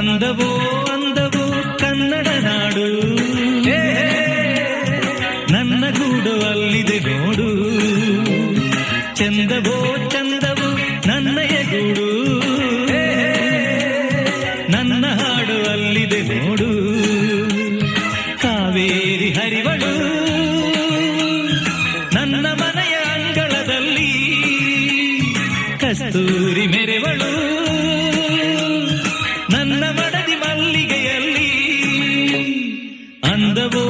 ಅಂದವೋ ಅಂದವೋ ಕನ್ನಡ ನಾಡು, ನನ್ನ ಗೂಡು ಅಲ್ಲಿದೆ ನೋಡು. ಚಂದವೋ ಚಂದವೋ ನನ್ನಯ ಗೂಡು, ನನ್ನ ಹಾಡು ಅಲ್ಲಿದೆ ನೋಡು. ಕಾವೇರಿ ಹರಿವಳು ನನ್ನ ಮನೆಯ ಅಂಗಳದಲ್ಲಿ, ಕಸ್ತೂರಿ ಮೆರೆವಳು ನನ್ನ ಮಡದಿ ಮಲ್ಲಿಗೆಯಲ್ಲಿ. ಅಂದವೋ